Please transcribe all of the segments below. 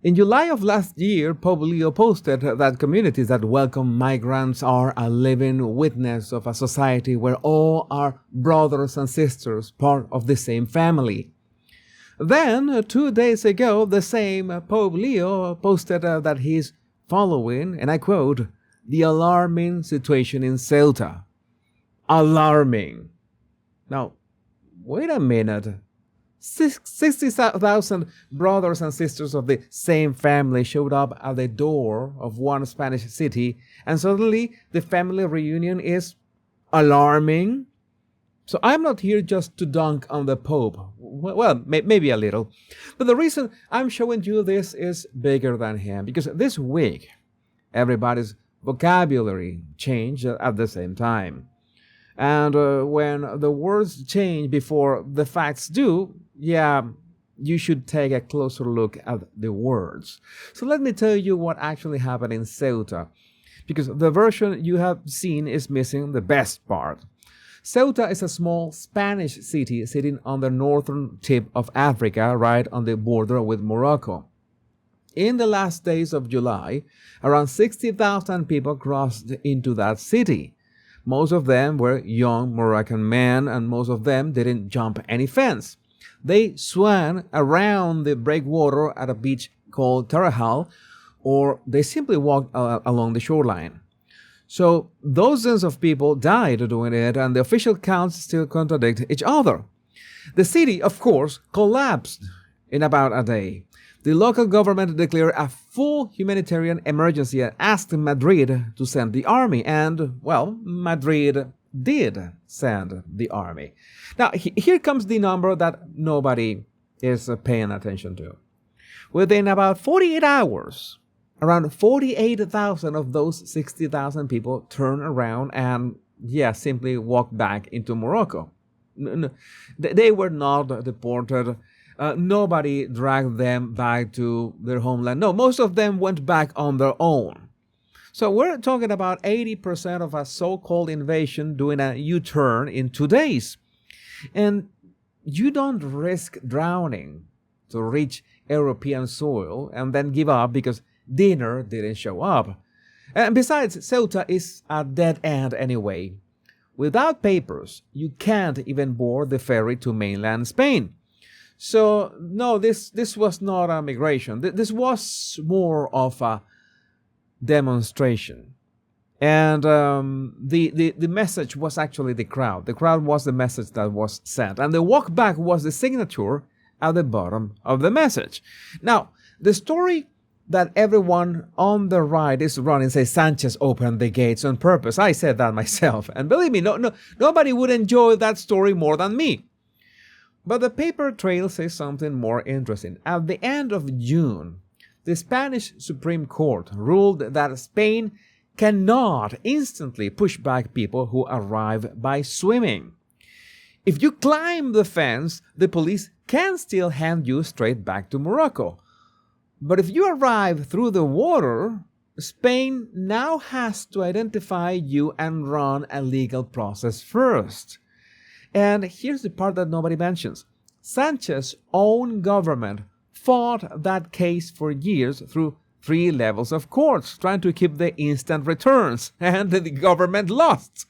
In July of last year, Pope Leo posted that communities that welcome migrants are a living witness of a society where all are brothers and sisters, part of the same family. Then, 2 days ago, the same Pope Leo posted that he's following, and I quote, the alarming situation in Ceuta. Alarming. Now, wait a minute. 60,000 brothers and sisters of the same family showed up at the door of one Spanish city, and suddenly the family reunion is alarming? So I'm not here just to dunk on the Pope. Well, maybe a little. But the reason I'm showing you this is bigger than him, because this week, everybody's vocabulary changed at the same time. And when the words change before the facts do, yeah, you should take a closer look at the words. So let me tell you what actually happened in Ceuta, because the version you have seen is missing the best part. Ceuta is a small Spanish city sitting on the northern tip of Africa, right on the border with Morocco. In the last days of July, around 60,000 people crossed into that city. Most of them were young Moroccan men, and most of them didn't jump any fence. They swam around the breakwater at a beach called Tarajal, or they simply walked along the shoreline. So dozens of people died doing it, and the official counts still contradict each other. The city, of course, collapsed in about a day. The local government declared a full humanitarian emergency and asked Madrid to send the army, and, well, Madrid did send the army. Now, here comes the number that nobody is paying attention to. Within about 48 hours, around 48,000 of those 60,000 people turned around and, simply walked back into Morocco. No, they were not deported. Nobody dragged them back to their homeland. No, most of them went back on their own. So we're talking about 80% of a so-called invasion doing a U-turn in 2 days. And you don't risk drowning to reach European soil and then give up because dinner didn't show up. And besides, Ceuta is a dead end anyway. Without papers, you can't even board the ferry to mainland Spain. So, no, this was not a migration. This was more of a demonstration. And the message was actually the crowd. The crowd was the message that was sent. And the walk back was the signature at the bottom of the message. Now, the story that everyone on the right is running says Sanchez opened the gates on purpose. I said that myself. And believe me, nobody would enjoy that story more than me. But the paper trail says something more interesting. At the end of June, the Spanish Supreme Court ruled that Spain cannot instantly push back people who arrive by swimming. If you climb the fence, the police can still hand you straight back to Morocco. But if you arrive through the water, Spain now has to identify you and run a legal process first. And here's the part that nobody mentions. Sanchez's own government fought that case for years through 3 levels of courts, trying to keep the instant returns, and the government lost.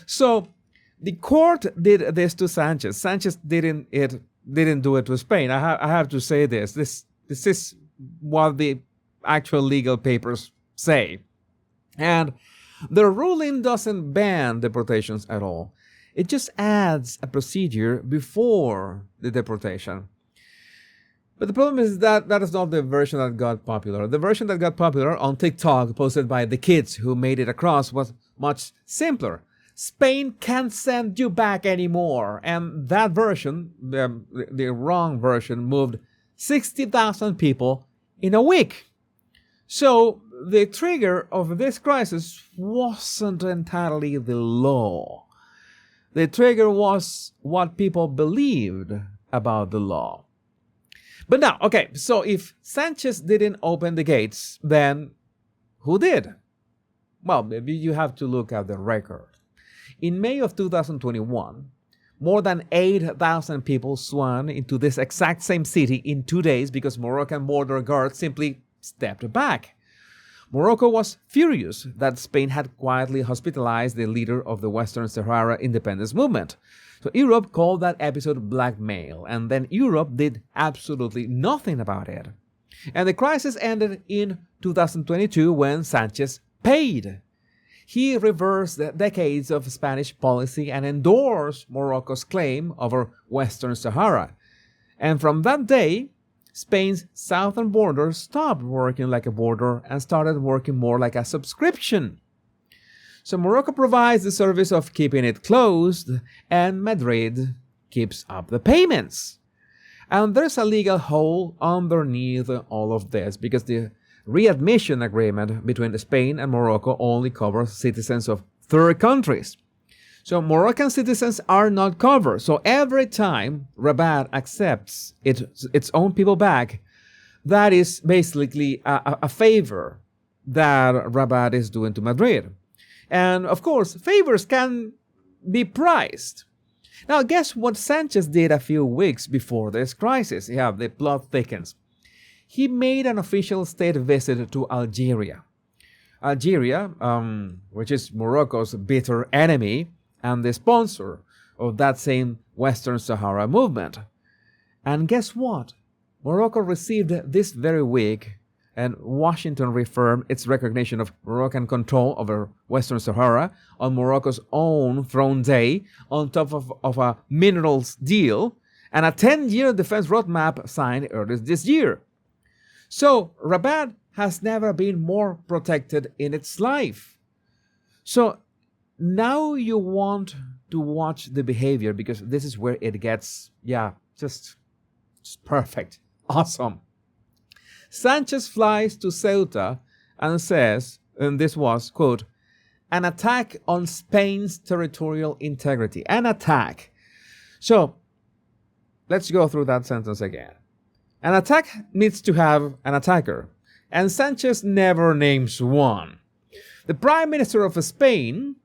So the court did this to Sanchez. Sanchez didn't do it to Spain. I have to say this. This is what the actual legal papers say. And the ruling doesn't ban deportations at all. It just adds a procedure before the deportation. But the problem is that is not the version that got popular. The version that got popular on TikTok, posted by the kids who made it across, was much simpler. Spain can't send you back anymore. And that version, the wrong version, moved 60,000 people in a week. So the trigger of this crisis wasn't entirely the law. The trigger was what people believed about the law. But now, okay, so if Sanchez didn't open the gates, then who did? Well, maybe you have to look at the record. In May of 2021, More than 8,000 people swam into this exact same city in 2 days because Moroccan border guards simply stepped back. Morocco was furious that Spain had quietly hospitalized the leader of the Western Sahara independence movement. So Europe called that episode blackmail, and then Europe did absolutely nothing about it. And the crisis ended in 2022 when Sanchez paid. He reversed decades of Spanish policy and endorsed Morocco's claim over Western Sahara. And from that day, Spain's southern border stopped working like a border and started working more like a subscription. So Morocco provides the service of keeping it closed, and Madrid keeps up the payments. And there's a legal hole underneath all of this because the readmission agreement between Spain and Morocco only covers citizens of third countries. So Moroccan citizens are not covered. So every time Rabat accepts its own people back, that is basically a favor that Rabat is doing to Madrid. And of course, favors can be priced. Now, guess what Sanchez did a few weeks before this crisis? Yeah, the plot thickens. He made an official state visit to Algeria. Algeria, which is Morocco's bitter enemy and the sponsor of that same Western Sahara movement. And guess what? Morocco received this very week, and Washington reaffirmed its recognition of Moroccan control over Western Sahara on Morocco's own throne day, on top of a minerals deal and a 10-year defense roadmap signed earlier this year. So Rabat has never been more protected in its life. So now you want to watch the behavior because this is where it gets, just perfect. Awesome. Sanchez flies to Ceuta and says, and this was, quote, an attack on Spain's territorial integrity. An attack. So let's go through that sentence again. An attack needs to have an attacker, and Sanchez never names one. The Prime Minister of Spain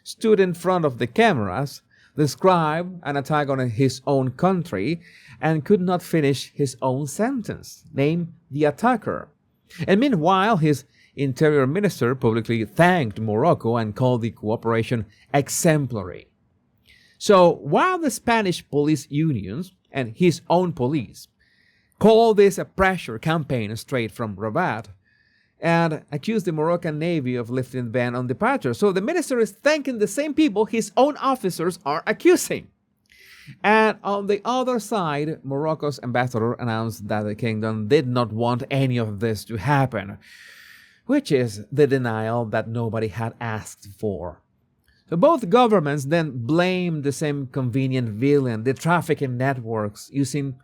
stood in front of the cameras, described an attack on his own country, and could not finish his own sentence, name the attacker. And meanwhile, his interior minister publicly thanked Morocco and called the cooperation exemplary. So while the Spanish police unions and his own police call this a pressure campaign straight from Rabat and accuse the Moroccan Navy of lifting the ban on departure. So the minister is thanking the same people his own officers are accusing. And on the other side, Morocco's ambassador announced that the kingdom did not want any of this to happen, which is the denial that nobody had asked for. So both governments then blamed the same convenient villain, the trafficking networks, using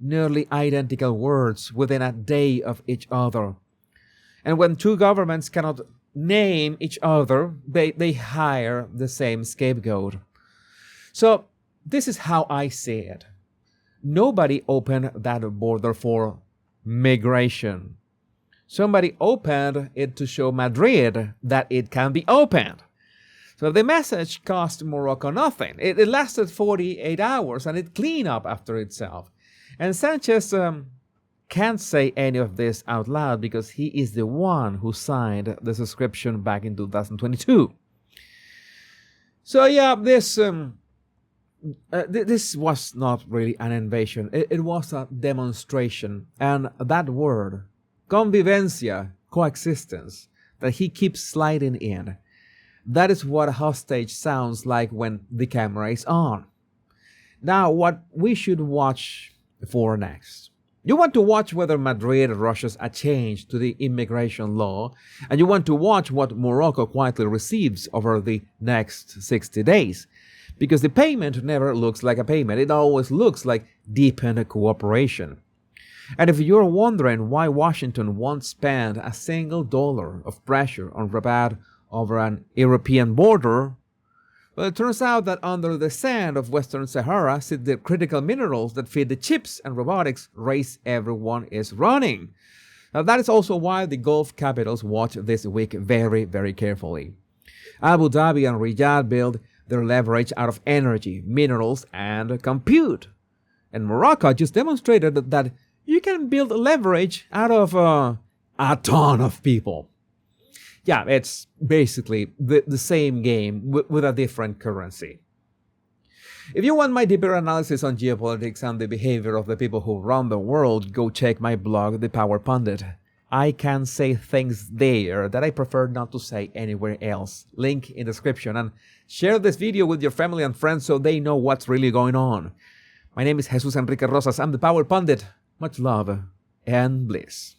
nearly identical words within a day of each other. And when two governments cannot name each other, they hire the same scapegoat. So this is how I see it. Nobody opened that border for migration. Somebody opened it to show Madrid that it can be opened. So the message cost Morocco nothing. It lasted 48 hours and it cleaned up after itself. And Sanchez can't say any of this out loud because he is the one who signed the subscription back in 2022. So this was not really an invasion. It was a demonstration. And that word, convivencia, coexistence, that he keeps sliding in, that is what a hostage sounds like when the camera is on. Now, what we should watch for next. You want to watch whether Madrid rushes a change to the immigration law, and you want to watch what Morocco quietly receives over the next 60 days. Because the payment never looks like a payment. It always looks like deepened cooperation. And if you're wondering why Washington won't spend a single dollar of pressure on Rabat over an European border, well, it turns out that under the sand of Western Sahara sit the critical minerals that feed the chips and robotics race everyone is running. Now, that is also why the Gulf capitals watch this week very, very carefully. Abu Dhabi and Riyadh build their leverage out of energy, minerals, and compute. And Morocco just demonstrated that you can build leverage out of a ton of people. Yeah, it's basically the same game with a different currency. If you want my deeper analysis on geopolitics and the behavior of the people who run the world, go check my blog, The Power Pundit. I can say things there that I prefer not to say anywhere else. Link in description, and share this video with your family and friends so they know what's really going on. My name is Jesus Enrique Rosas. I'm The Power Pundit. Much love and bliss.